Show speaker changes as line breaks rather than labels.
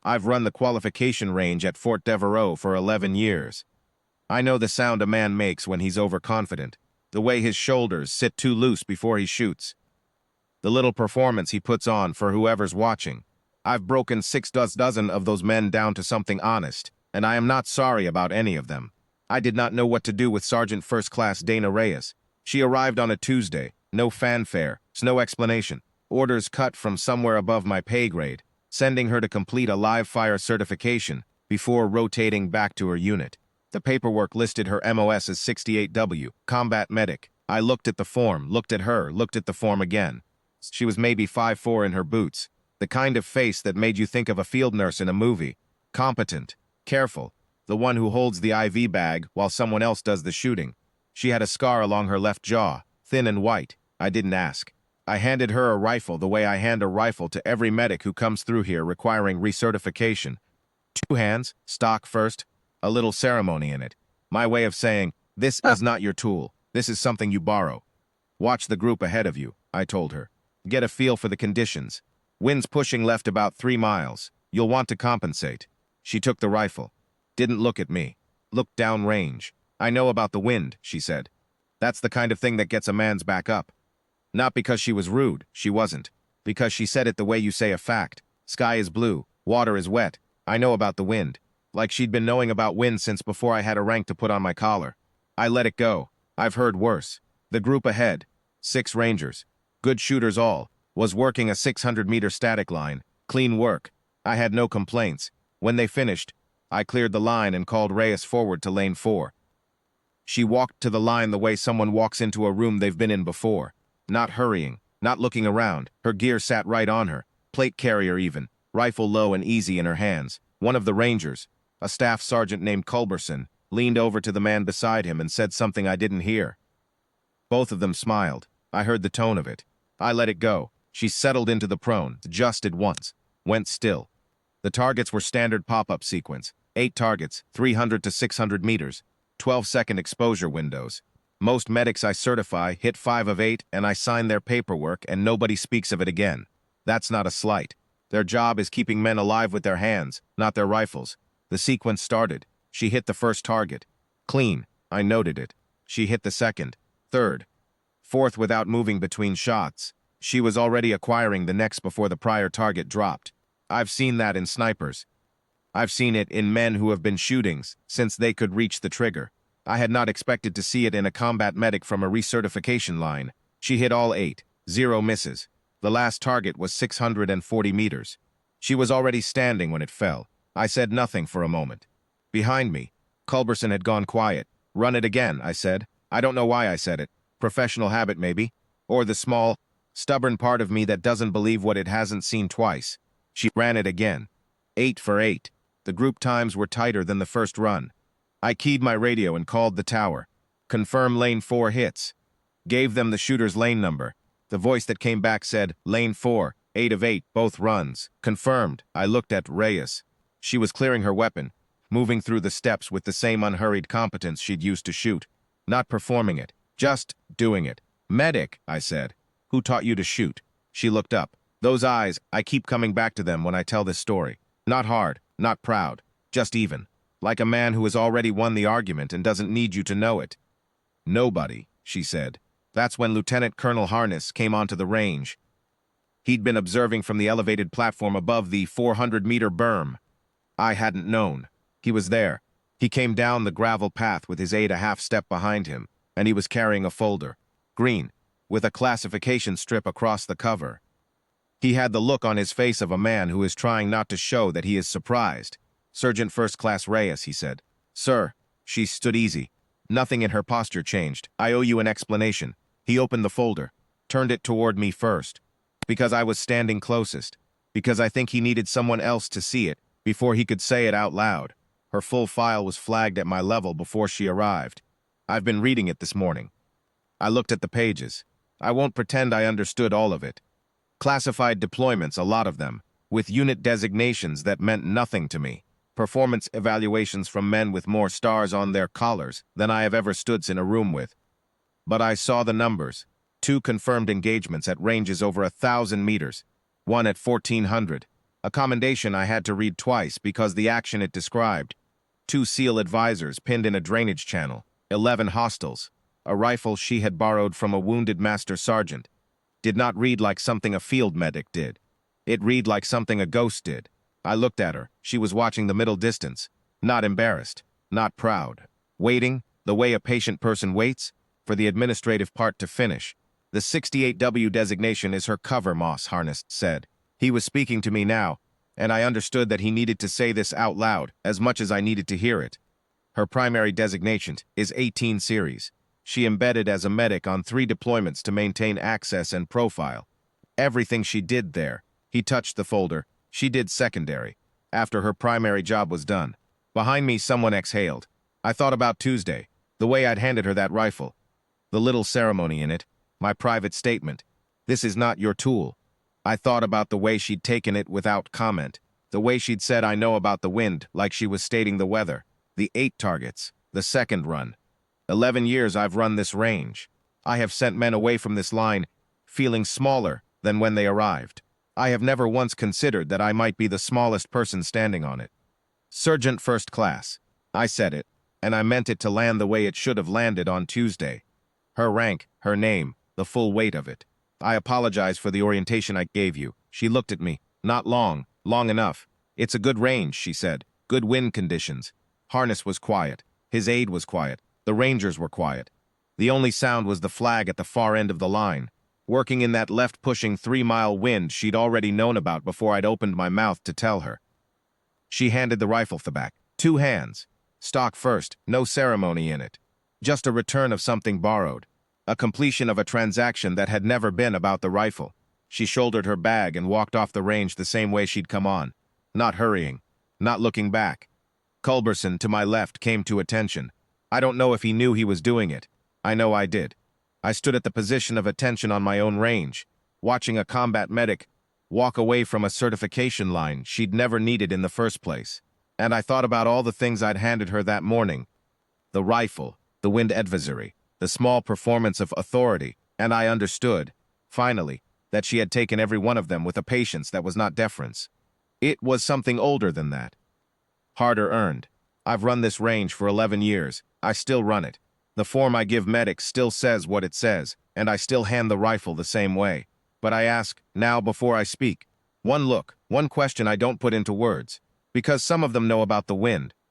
I've run the qualification range at Fort Devereaux for 11 years. I know the sound a man makes when he's overconfident, the way his shoulders sit too loose before he shoots, the little performance he puts on for whoever's watching. I've broken 6 dozen of those men down to something honest, and I am not sorry about any of them. I did not know what to do with Sergeant First Class Dana Reyes. She arrived on a Tuesday, no fanfare, no explanation, orders cut from somewhere above my pay grade, sending her to complete a live fire certification before rotating back to her unit. The paperwork listed her MOS as 68W, combat medic. I looked at the form, looked at her, looked at the form again. She was maybe 5'4" in her boots, the kind of face that made you think of a field nurse in a movie. Competent, careful, the one who holds the IV bag while someone else does the shooting. She had a scar along her left jaw, thin and white. I didn't ask. I handed her a rifle the way I hand a rifle to every medic who comes through here requiring recertification. 2 hands, stock first, a little ceremony in it. My way of saying, this is not your tool. This is something you borrow. Watch the group ahead of you, I told her. Get a feel for the conditions. Wind's pushing left about 3 miles. You'll want to compensate. She took the rifle. Didn't look at me. Looked down range. I know about the wind, she said. That's the kind of thing that gets a man's back up. Not because she was rude, she wasn't. Because she said it the way you say a fact. Sky is blue, water is wet. I know about the wind. Like she'd been knowing about wind since before I had a rank to put on my collar. I let it go. I've heard worse. The group ahead, 6 Rangers, good shooters all, was working a 600-meter static line. Clean work. I had no complaints. When they finished, I cleared the line and called Reyes forward to lane 4. She walked to the line the way someone walks into a room they've been in before. Not hurrying, not looking around. Her gear sat right on her, plate carrier even, rifle low and easy in her hands. One of the Rangers, a staff sergeant named Culberson, leaned over to the man beside him and said something I didn't hear. Both of them smiled. I heard the tone of it. I let it go. She settled into the prone, adjusted once, went still. The targets were standard pop-up sequence. 8 targets, 300 to 600 meters, 12-second exposure windows. Most medics I certify hit 5 of 8 and I sign their paperwork and nobody speaks of it again. That's not a slight. Their job is keeping men alive with their hands, not their rifles. The sequence started. She hit the first target. Clean. I noted it. She hit the second, third, fourth without moving between shots. She was already acquiring the next before the prior target dropped. I've seen that in snipers. I've seen it in men who have been shooting since they could reach the trigger. I had not expected to see it in a combat medic from a recertification line. She hit all 8, 0 misses. The last target was 640 meters. She was already standing when it fell. I said nothing for a moment. Behind me, Culberson had gone quiet. Run it again, I said. I don't know why I said it. Professional habit, maybe. Or the small, stubborn part of me that doesn't believe what it hasn't seen twice. She ran it again. 8 for 8. The group times were tighter than the first run. I keyed my radio and called the tower. Confirm lane 4 hits. Gave them the shooter's lane number. The voice that came back said, lane 4, 8 of 8, both runs. Confirmed. I looked at Reyes. She was clearing her weapon, moving through the steps with the same unhurried competence she'd used to shoot. Not performing it, just doing it. Medic, I said. Who taught you to shoot? She looked up. Those eyes, I keep coming back to them when I tell this story. Not hard, not proud, just even. Like a man who has already won the argument and doesn't need you to know it. Nobody, she said. That's when Lieutenant Colonel Harness came onto the range. He'd been observing from the elevated platform above the 400-meter berm. I hadn't known. He was there. He came down the gravel path with his aide a half step behind him, and he was carrying a folder. Green, with a classification strip across the cover. He had the look on his face of a man who is trying not to show that he is surprised. Sergeant First Class Reyes, he said. Sir. She stood easy. Nothing in her posture changed. I owe you an explanation. He opened the folder, turned it toward me first. Because I was standing closest. Because I think he needed someone else to see it before he could say it out loud. Her full file was flagged at my level before she arrived. I've been reading it this morning. I looked at the pages. I won't pretend I understood all of it. Classified deployments, a lot of them, with unit designations that meant nothing to me. Performance evaluations from men with more stars on their collars than I have ever stood in a room with. But I saw the numbers. 2 confirmed engagements at ranges over 1,000 meters. 1 at 1,400. A commendation I had to read twice because the action it described. 2 SEAL advisors pinned in a drainage channel, 11 hostiles, a rifle she had borrowed from a wounded master sergeant. Did not read like something a field medic did. It read like something a ghost did. I looked at her. She was watching the middle distance. Not embarrassed. Not proud. Waiting, the way a patient person waits, for the administrative part to finish. The 68W designation is her cover, Moss Harness said. He was speaking to me now, and I understood that he needed to say this out loud as much as I needed to hear it. Her primary designation is 18 series. She embedded as a medic on 3 deployments to maintain access and profile. Everything she did there, he touched the folder, she did secondary, after her primary job was done. Behind me, someone exhaled. I thought about Tuesday, the way I'd handed her that rifle. The little ceremony in it, my private statement. This is not your tool. I thought about the way she'd taken it without comment, the way she'd said I know about the wind, like she was stating the weather, the 8 targets, the second run. 11 years I've run this range. I have sent men away from this line feeling smaller than when they arrived. I have never once considered that I might be the smallest person standing on it. Sergeant First Class. I said it, and I meant it to land the way it should have landed on Tuesday. Her rank, her name, the full weight of it. I apologize for the orientation I gave you. She looked at me. Not long, long enough. It's a good range, she said. Good wind conditions. Harness was quiet. His aide was quiet. The Rangers were quiet. The only sound was the flag at the far end of the line, working in that left-pushing 3-mile wind she'd already known about before I'd opened my mouth to tell her. She handed the rifle back. 2 hands. Stock first, no ceremony in it. Just a return of something borrowed. A completion of a transaction that had never been about the rifle. She shouldered her bag and walked off the range the same way she'd come on. Not hurrying. Not looking back. Culberson, to my left, came to attention. I don't know if he knew he was doing it. I know I did. I stood at the position of attention on my own range, watching a combat medic walk away from a certification line she'd never needed in the first place. And I thought about all the things I'd handed her that morning. The rifle, the wind advisory, the small performance of authority, and I understood, finally, that she had taken every one of them with a patience that was not deference. It was something older than that. Harder earned. I've run this range for 11 years. I still run it. The form I give medics still says what it says, and I still hand the rifle the same way. But I ask, now before I speak, one look, one question I don't put into words, because some of them know about the wind,